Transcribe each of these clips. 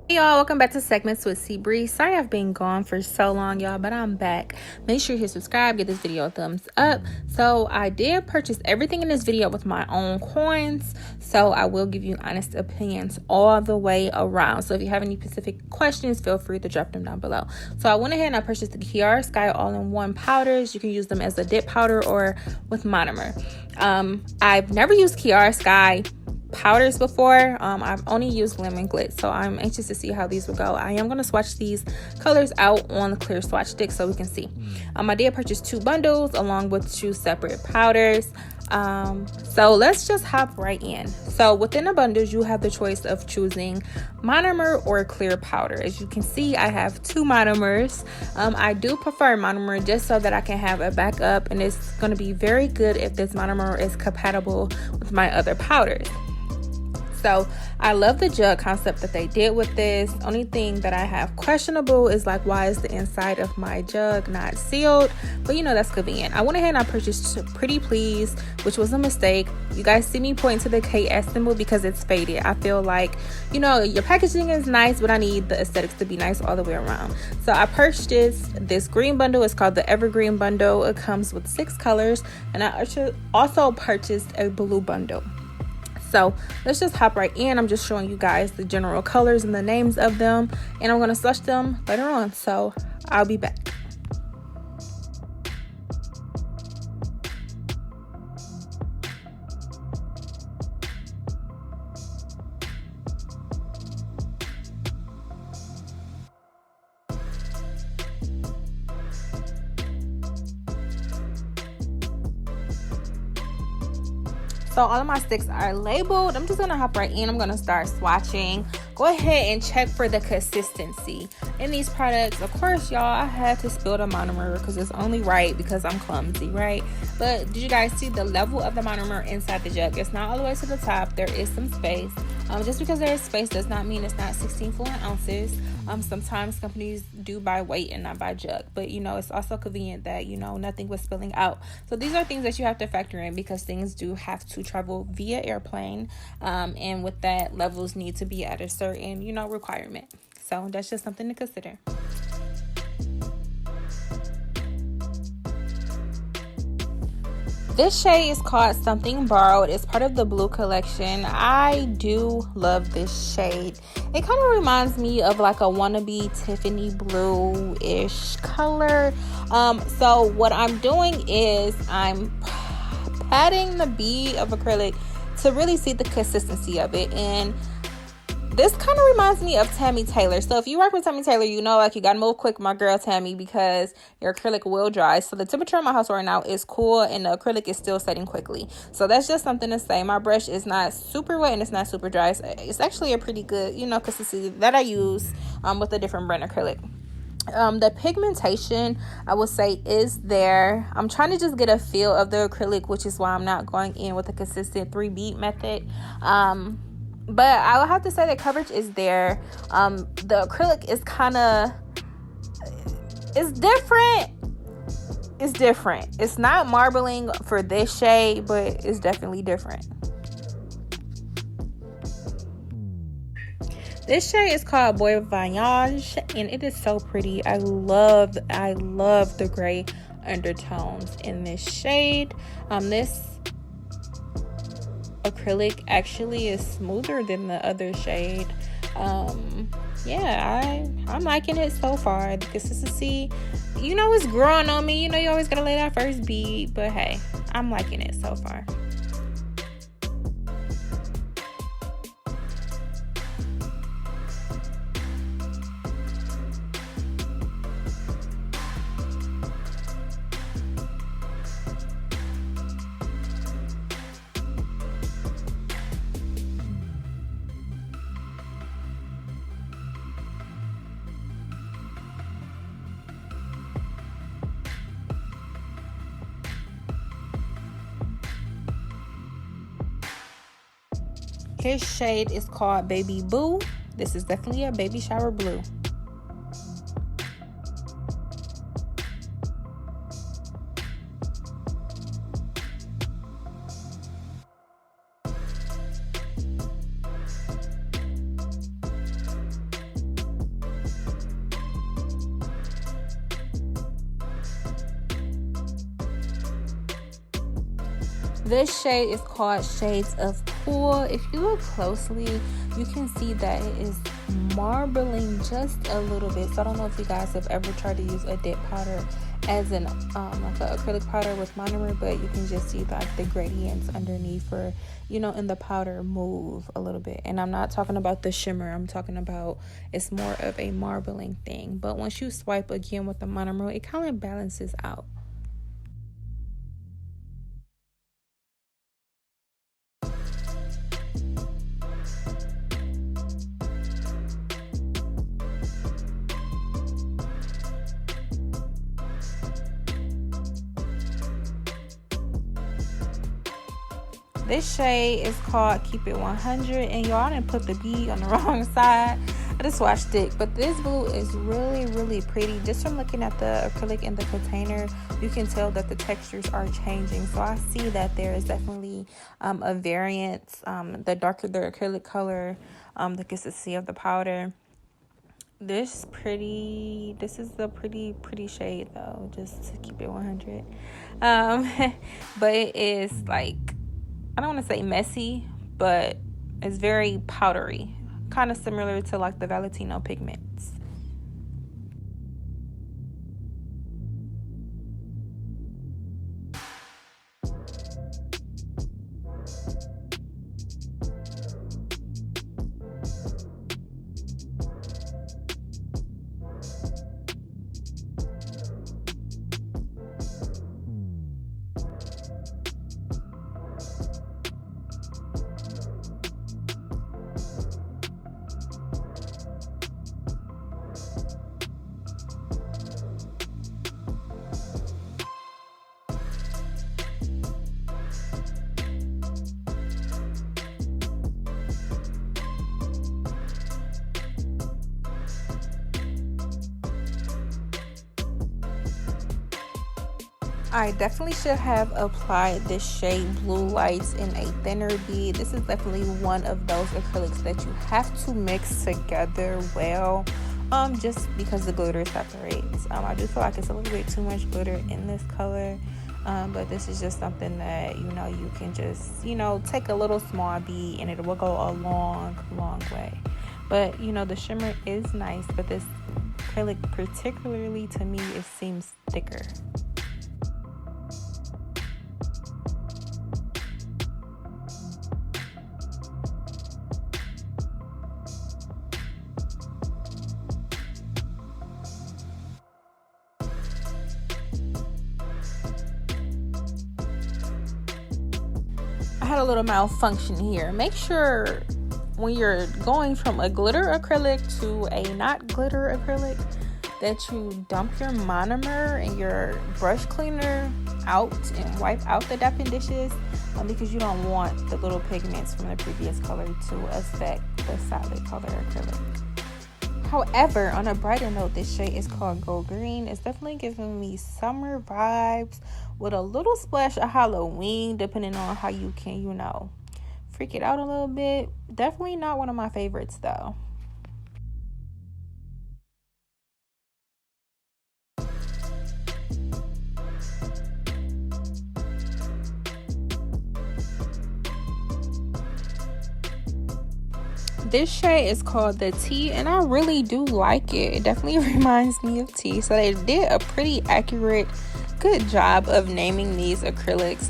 Hey y'all, welcome back to Segments with SWATCH. Sorry I've been gone for so long, y'all, but I'm back. Make sure you hit subscribe, give this video a thumbs up. So I did purchase everything in this video with my own coins, so I will give you honest opinions all the way around. So if you have any specific questions, feel free to drop them down below. So I went ahead and I purchased the Kiara Skyall all-in-one powders. You can use them as a dip powder or with monomer. I've never used Kiara Skyall powders before. I've only used GLAM and GLITS, so I'm anxious to see how these will go. I am going to swatch these colors out on the clear swatch stick so we can see. I did purchase 2 bundles along with 2 separate powders. So let's just hop right in. So within the bundles, you have the choice of choosing monomer or clear powder. As you can see, I have 2 monomers. I do prefer monomer just so that I can have a backup, and it's going to be very good if this monomer is compatible with my other powders. So I love the jug concept that they did with this. Only thing that I have questionable is like, why is the inside of my jug not sealed? But you know, that's convenient. I went ahead and I purchased Pretty Please, which was a mistake. You guys see me point to the KS symbol because it's faded. I feel like, you know, your packaging is nice, but I need the aesthetics to be nice all the way around. So I purchased this green bundle. It's called the Evergreen bundle. It comes with 6 colors, and I also purchased a blue bundle. So let's just hop right in. I'm just showing you guys the general colors and the names of them, and I'm going to swatch them later on. So I'll be back. So all of my sticks are labeled. I'm just gonna hop right in. I'm gonna start swatching. Go ahead and check for the consistency in these products. Of course, y'all, I had to spill the monomer because it's only right because I'm clumsy, right? But did you guys see the level of the monomer inside the jug? It's not all the way to the top. There is some space. Just because there is space does not mean it's not 16 fluent ounces. Sometimes companies do by weight and not by jug, but you know, it's also convenient that, you know, nothing was spilling out. So these are things that you have to factor in because things do have to travel via airplane, and with that, levels need to be at a certain, you know, requirement. So that's just something to consider. This shade is called Something Borrowed. It's part of the blue collection. I do love this shade. It kind of reminds me of like a wannabe Tiffany blue-ish color. So what I'm doing is I'm patting the bead of acrylic to really see the consistency of it. And this kind of reminds me of Tammy Taylor. So if you work with Tammy Taylor, you know, like, you gotta move quick, my girl Tammy, because your acrylic will dry. So the temperature in my house right now is cool, and the acrylic is still setting quickly. So that's just something to say. My brush is not super wet and it's not super dry. It's actually a pretty good, you know, consistency that I use with a different brand acrylic. The pigmentation, I would say, is there. I'm trying to just get a feel of the acrylic, which is why I'm not going in with a consistent 3 bead method. But I would have to say that coverage is there. The acrylic is kind of, it's different. It's different. It's not marbling for this shade, but it's definitely different. This shade is called Boy Voyage, and it is so pretty. I love the gray undertones in this shade. This acrylic actually is smoother than the other shade. Yeah, I'm liking it so far. The consistency, you know, it's growing on me. You know, you always gotta lay that first bead, but hey, I'm liking it so far. His shade is called Baby Boo. This is definitely a baby shower blue. This shade is called Shades of Cool. If you look closely, you can see that it is marbling just a little bit. So I don't know if you guys have ever tried to use a dip powder as an like an acrylic powder with monomer, but you can just see like the gradients underneath, or you know, in the powder move a little bit. And I'm not talking about the shimmer, I'm talking about it's more of a marbling thing. But once you swipe again with the monomer, it kind of balances out. This shade is called Keep It 100, and y'all didn't put the B on the wrong side of the swatch stick, but this blue is really pretty. Just from looking at the acrylic in the container, you can tell that the textures are changing. So I see that there is definitely a variance. The darker the acrylic color, the consistency of the powder. This is a pretty shade though, just to keep it 100. But it is like, I don't want to say messy, but it's very powdery, kind of similar to like the Valentino pigments. I definitely should have applied this shade Blue Lights in a thinner bead. This is definitely one of those acrylics that you have to mix together well, just because the glitter separates. I do feel like it's a little bit too much glitter in this color, but this is just something that, you know, you can just, you know, take a little small bead and it will go a long way. But, you know, the shimmer is nice, but this acrylic particularly, to me, it seems thicker. I had a little malfunction here. Make sure when you're going from a glitter acrylic to a not glitter acrylic that you dump your monomer and your brush cleaner out and wipe out the dapping dishes, because you don't want the little pigments from the previous color to affect the solid color acrylic. However, on a brighter note, this shade is called Gold Green. It's definitely giving me summer vibes with a little splash of Halloween, depending on how you can, you know, freak it out a little bit. Definitely not one of my favorites though. This shade is called the Tea, and I really do like it. It definitely reminds me of tea. So they did a pretty accurate, good job of naming these acrylics.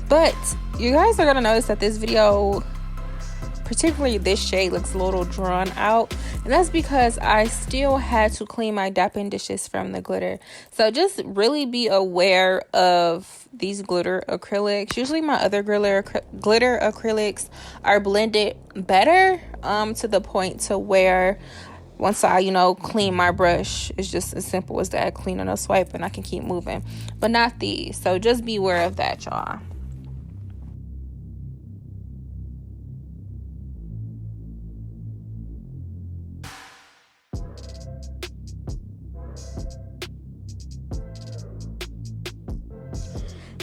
But you guys are gonna notice that this video, particularly this shade, looks a little drawn out, and that's because I still had to clean my dapping dishes from the glitter. So just really be aware of these glitter acrylics. Usually my other glitter acrylics are blended better, to the point to where once I, you know, clean my brush, it's just as simple as that, clean on a swipe and I can keep moving. But not these, so just be aware of that, y'all.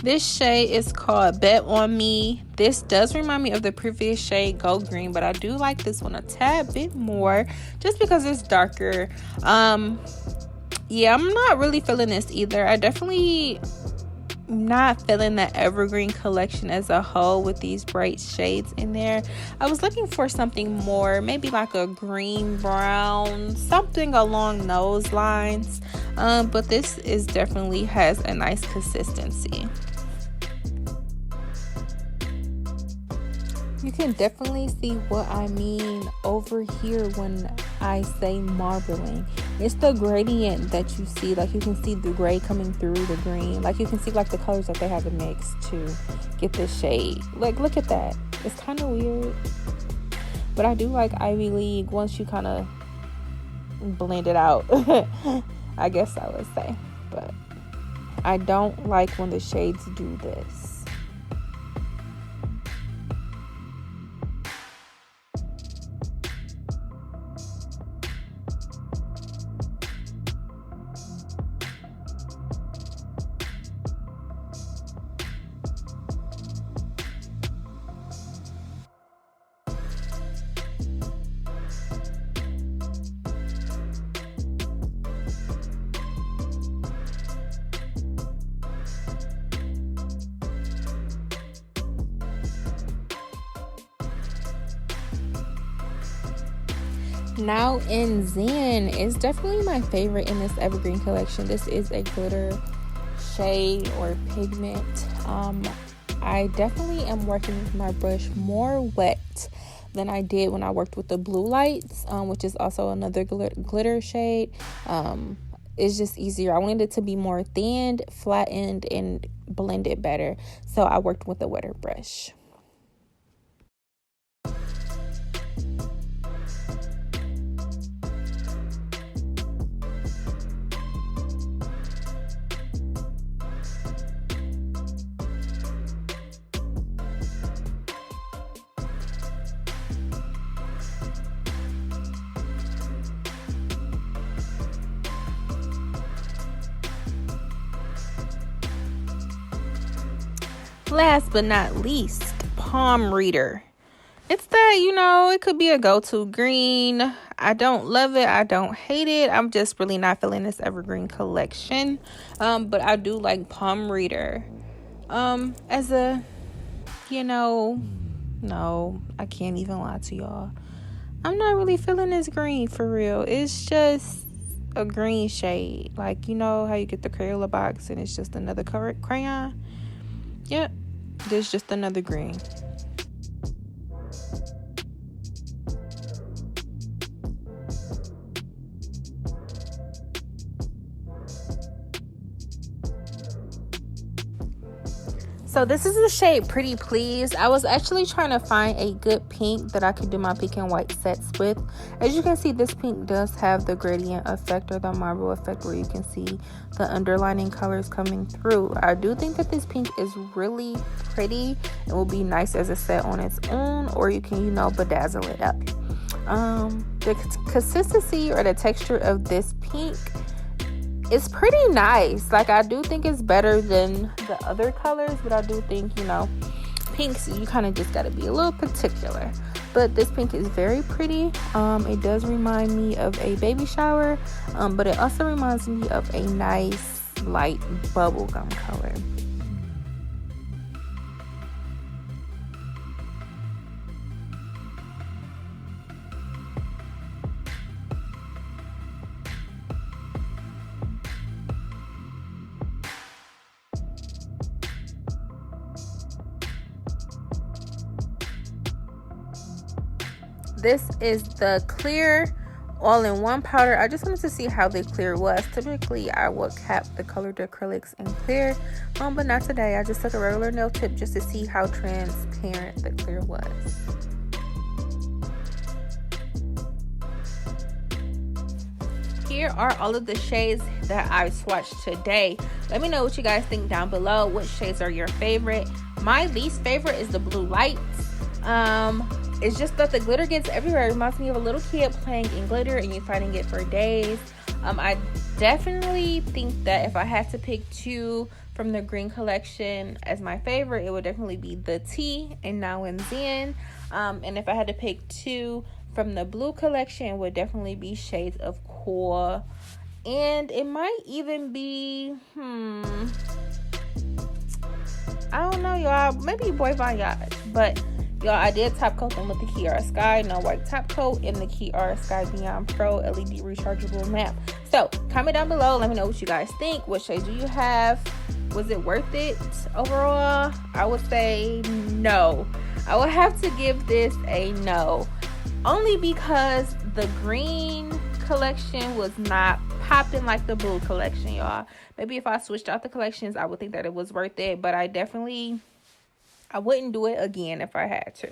This shade is called Bet On Me. This does remind me of the previous shade Gold Green, but I do like this one a tad bit more just because it's darker. Yeah, I'm not really feeling this either. I definitely not feeling the evergreen collection as a whole with these bright shades in there. I was looking for something more, maybe like a green brown, something along those lines, but this is definitely has a nice consistency. You can definitely see what I mean over here when I say marbling. It's the gradient that you see. Like, you can see the gray coming through the green. Like, you can see like the colors that they have mixed to get this shade. Like, look at that. It's kind of weird, but I do like Ivy League once you kind of blend it out. I guess I would say, but I don't like when the shades do this. Now in Zen is definitely my favorite in this evergreen collection. This is a glitter shade or pigment. I definitely am working with my brush more wet than I did when I worked with the blue lights, which is also another glitter shade. It's just easier. I wanted it to be more thinned, flattened, and blended better, so I worked with a wetter brush. Last but not least, Palm Reader. It's that, it could be a go-to green. I don't love it. I don't hate it. I'm just really not feeling this evergreen collection. But I do like Palm Reader. As a, no, I can't even lie to y'all. I'm not really feeling this green for real. It's just a green shade. Like, how you get the Crayola box and it's just another crayon? Yep, there's just another green. So this is the shade Pretty Please. I was actually trying to find a good pink that I could do my pink and white sets with. As you can see, this pink does have the gradient effect or the marble effect where you can see the underlining colors coming through. I do think that this pink is really pretty and will be nice as a set on its own, or you can, bedazzle it up. The consistency or the texture of this pink, it's pretty nice. Like, I do think it's better than the other colors, but I do think, pinks, you kind of just got to be a little particular. But this pink is very pretty. It does remind me of a baby shower, but it also reminds me of a nice light bubblegum color. This is the clear all-in-one powder. I just wanted to see how the clear was. Typically, I would cap the colored acrylics in clear, but not today. I just took a regular nail tip just to see how transparent the clear was. Here are all of the shades that I swatched today. Let me know what you guys think down below. Which shades are your favorite? My least favorite is the blue lights. It's just that the glitter gets everywhere. It reminds me of a little kid playing in glitter and you finding it for days. I definitely think that if I had to pick two from the green collection as my favorite, it would definitely be the Tea and Now and Then. And if I had to pick two from the blue collection, it would definitely be shades of Cool. And it might even be, I don't know, y'all. Maybe Boy Voyage. But, y'all, I did top coat them with the Kiara Skyall No White Top Coat and the Kiara Skyall Beyond Pro LED Rechargeable Lamp. So, comment down below. Let me know what you guys think. What shade do you have? Was it worth it overall? I would say no. I would have to give this a no. Only because the green collection was not popping like the blue collection, y'all. Maybe if I switched out the collections, I would think that it was worth it. But I wouldn't do it again if I had to.